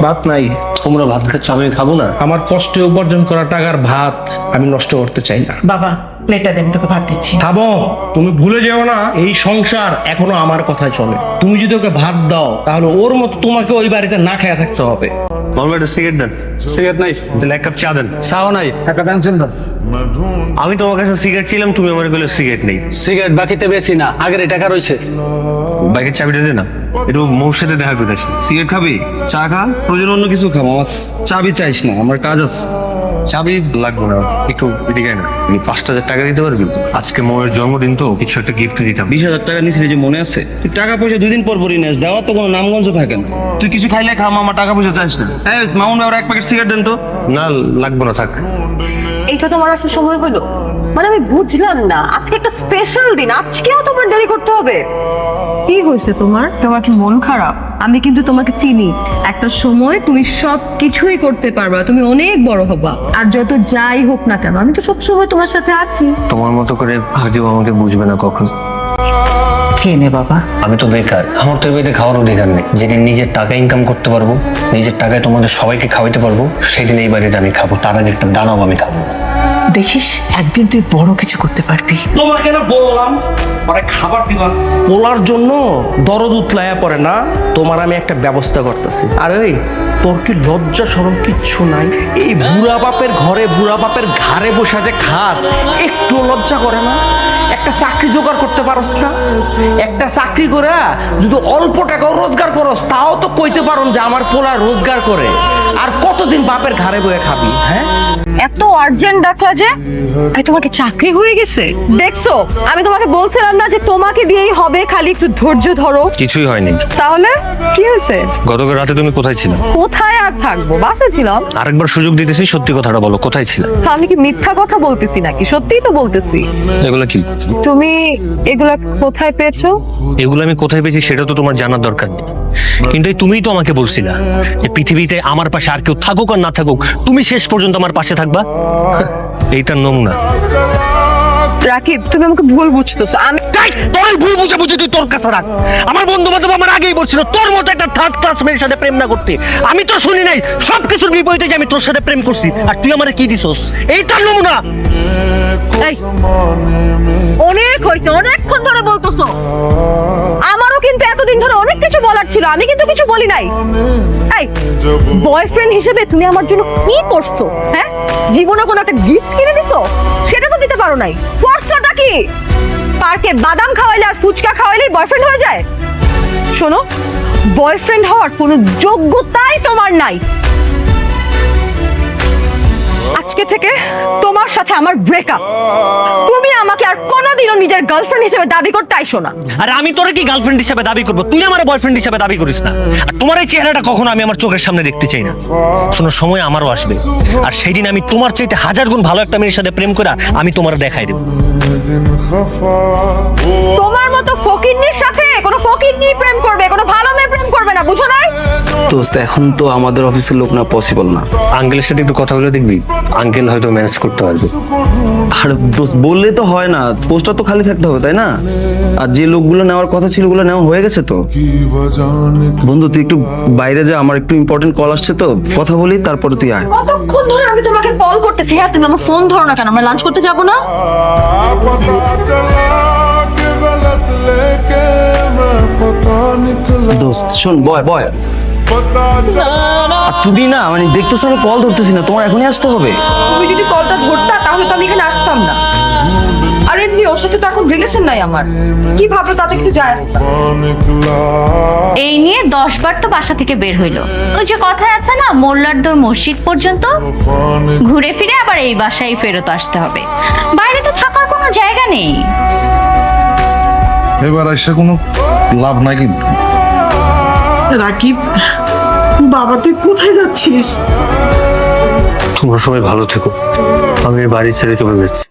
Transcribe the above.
ভাত নাই। তোমরা ভাত খাচ্ছ, আমি খাবো না? আমার কষ্টে উপার্জন করা টাকার ভাত আমি নষ্ট করতে চাই না। বাবা প্লেটটা দেন, তোকে ভাত দিচ্ছি। খাবো, তুমি ভুলে যেও না এই সংসার এখনো আমার কথায় চলে। তুমি যদি ওকে ভাত দাও তাহলে ওর মতো তোমাকে ওই বাড়িতে না খেয়ে থাকতে হবে। মামলা একটা সিগারেট দেন। সিগারেট নাই? তাহলে এক কাপ চা দেন। চাও নাই? একটা পেনশন দাও। আমি তোমার কাছে সিগারেট ছিলাম, তুমি আমার বলে সিগারেট নেই। সিগারেট বাকিতে বেশি না, আগের টাকা রয়েছে। বাইকের চাবিটা দে না, একটু মোর সাথে দেখা করে আসি। সিগারেট খাবি? চা খা, প্রয়োজন অন্য কিছু খাবো। আমার চাবি চাইস না, আমার কাজ আছে। চাবি লাগবে না, একটু এদিকে না। 5,000 টাকা দিতে পারবি? আজকে মোয়ের জন্মদিন তো, কিছু একটা গিফট দিতাম। 20,000 টাকা নিছিলি যে মনে আছে? তুই টাকা পয়সা 2 দিন পর পরই নেস, দেওয়ার তো কোনো নামগঞ্জ থাকে না। তুই কিছু খাইলে খা, মামা টাকা পয়সা চাইস না। হ্যাঁ মামুন ভাই, এক প্যাকেট সিগারেট দেন তো। না লাগবে না, থাক। এইটা তোমার আসার সময় হলো? মানে আমি বুঝলাম না, আজকে একটা স্পেশাল দিন, আজকেও তোমার দেরি করতে হবে? কি হয়েছে তোমার? তোমার কি মন খারাপ? আমি কিন্তু তোমাকে চিনি, একটা সময় তুমি সব কিছুই করতে পারবা, তুমি অনেক বড় হবা। আর যত যাই হোক না কেন, আমি তো সব সময় তোমার সাথে আছি। তোমার মতো করে ভাগ্যও আমাকে বুঝবে না কখন। খেয়ে নে বাবা। আমি তো বেকার, আমার তো এবারে খাওয়ার অধিকার নেই। যেদিন নিজের টাকা ইনকাম করতে পারবো, নিজের টাকায় তোমাদের সবাইকে খাওয়াইতে পারবো, সেদিন এই বাড়িতে আমি খাবো। তার আগে একটা দানাও আমি খাবো না। দেখিস একদিন তুই বড় কিছু করতে পারবি। তোমাকে না বললাম পরে খাবার দিবা। পোলার জন্য দরদ উতলায়া পড়ে না, তোমার আমি একটা ব্যবস্থা করতেছি। আর এই তোর কি লজ্জা শরম কিচ্ছু নাই? এই বুড়া বাপের ঘরে বুড়া বাপের ঘাড়ে বসে যে খাস, একটু লজ্জা করে না? একটা চাকরি জোগাড় করতে পারস না? একটা চাকরি করে যদি অল্প টাকাও রোজগার করস, তাও তো কইতে পারো যে আমার পোলা রোজগার করে। আর কতদিন বাপের ঘাড়ে বয়ে খাবি? হ্যাঁ, এত আর্জেন্ট ডাকলা যে? তোমার কি চাকরি হয়ে গেছে? দেখছো, আমি তোমাকে বলছিলাম না যে তোমাকে দিয়েই হবে, খালি একটু ধৈর্য ধরো। কিছুই হয়নি। তাহলে কি হয়েছে? গতকাল রাতে তুমি কোথায় ছিলে? কোথায় আর থাকবো, বাসায় ছিলাম। আরেকবার সুযোগ দিতেছি, সত্যি কথাটা বলো, কোথায় ছিলে? আমি কি মিথ্যা কথা বলতেছি নাকি? সত্যিই তো বলতেছি। এগুলো কি? তুমি এগুলা কোথায় পেয়েছো? এগুলো আমি কোথায় পেয়েছি সেটা তো তোমার জানার দরকার নেই। কিন্তু এই তুমিই তো আমাকে বলছিলা যে পৃথিবীতে আমার পাশে আর কেউ থাকুক আর না থাকুক, তুমি শেষ পর্যন্ত আমার পাশে থাকবা। এইটার নমুনা। রাকিব, তুমি আমাকে ভুল বুঝতেছো। আমি তোর ভুল বুঝে বুঝে তুই তোর কাছে রাখ। আমার বন্ধু বান্ধব আমার আগেই বলছিল তোর মতো একটা থার্ড ক্লাস মেয়ের সাথে প্রেম না করতে। আমি তো শুনি নাই, সবকিছুর বিপরীতে যে আমি তোর সাথে প্রেম করছি, আর তুই আমারে কি দিছস? এইটার নমুনা। এই, অনেক হয়েছে, অনেকক্ষণ ধরে বলতেছো। আমারও কিন্তু এতদিন ধরে অনেক কিছু বলার ছিল, আমি কিন্তু কিছু বলি নাই। এই বয়ফ্রেন্ড হিসেবে তুমি আমার জন্য কি করছো? হ্যাঁ, জীবনে কোনো একটা গিফট কিনে দিছো? সেটা তো দিতে পারো নাই। করছোটা কি? পার্কে বাদাম খাওয়াইলে আর ফুচকা খাওয়াইলেই বয়ফ্রেন্ড হয়ে যায়? শোনো, বয়ফ্রেন্ড হওয়ার কোনো যোগ্যতাই তোমার নাই। আজকে থেকে তোমার সাথে আমার ব্রেকআপ। তুমি আমাকে আর কোনোদিনও নিজের গার্লফ্রেন্ড হিসেবে দাবি করতে আইসো না। আরে আমি তোরে কি গার্লফ্রেন্ড হিসেবে দাবি করবো? তুই আমার বয়ফ্রেন্ড হিসেবে দাবি করিস না। আর তোমার এই চেহারাটা কখনো আমি আমার চোখের সামনে দেখতে চাই না। শোনো, সময় আমারও আসবে, আর সেই দিন আমি তোমার চাইতে 1000 গুণ ভালো একটা মেয়ের সাথে প্রেম করে আমি তোমার দেখাই দেবো। তোমার মতো ফকিন্নির সাথে কোনো ফকিন্নি প্রেম করবে, কোনো ভালো মেয়ে প্রেম করবে না, বুঝো নাই? দোস্ত এখন তো আমাদের অফিসের লোক না, পসিবল না। আঙ্কেলের সাথে একটু কথা বলে দেখবি, আঙ্কেল হয়তো ম্যানেজ করতে পারবে। আর দোস্ত বললে তো হয় না, পোস্টটা তো খালি থাকতে হবে, তাই না? আর যে লোকগুলো নেওয়ার কথা ছিল ওগুলো নেওয়া হয়ে গেছে তো। বন্ধু তুই একটু বাইরে যা, আমার একটু ইম্পর্টেন্ট কল আসছে তো, কথা বলি তারপরে তুই আয়। কতক্ষণ ধরে আমি তোমাকে কল করতেছি, হ্যাঁ তুমি আমার ফোন ধরো না কেন? আমরা লাঞ্চ করতে যাবো না? দোস্ত শোন, বয় বয়। আর তুমি না মানে দেখতেছো আমি কল ধরতেছি না, তোমার এখনই আসতে হবে। তুমি যদি কলটা ধরতা তাহলে তো আমি এখানে আসতাম না। আর এমনি ওর সাথে তো এখন রিলেশন নাই আমার, কি ভাবলো তাতে কিছু যায় আসে না। এই নিয়ে 10 বার তো বাসা থেকে বের হইলো। ওই যে কথায় আছে না, মোল্লার দৌড় মসজিদ পর্যন্ত, ঘুরে ফিরে আবার এই বাসায় ফেরত আসতে হবে। বাইরে তো থাকার কোনো জায়গা নেই। এবার এসে কোনো লাভ নাই কিন্তু। রাকিব বাবা, তুই কোথায় যাচ্ছিস? তোমরা সবাই ভালো থেকো, আমি বাড়ি ছেড়ে চলে যাচ্ছি।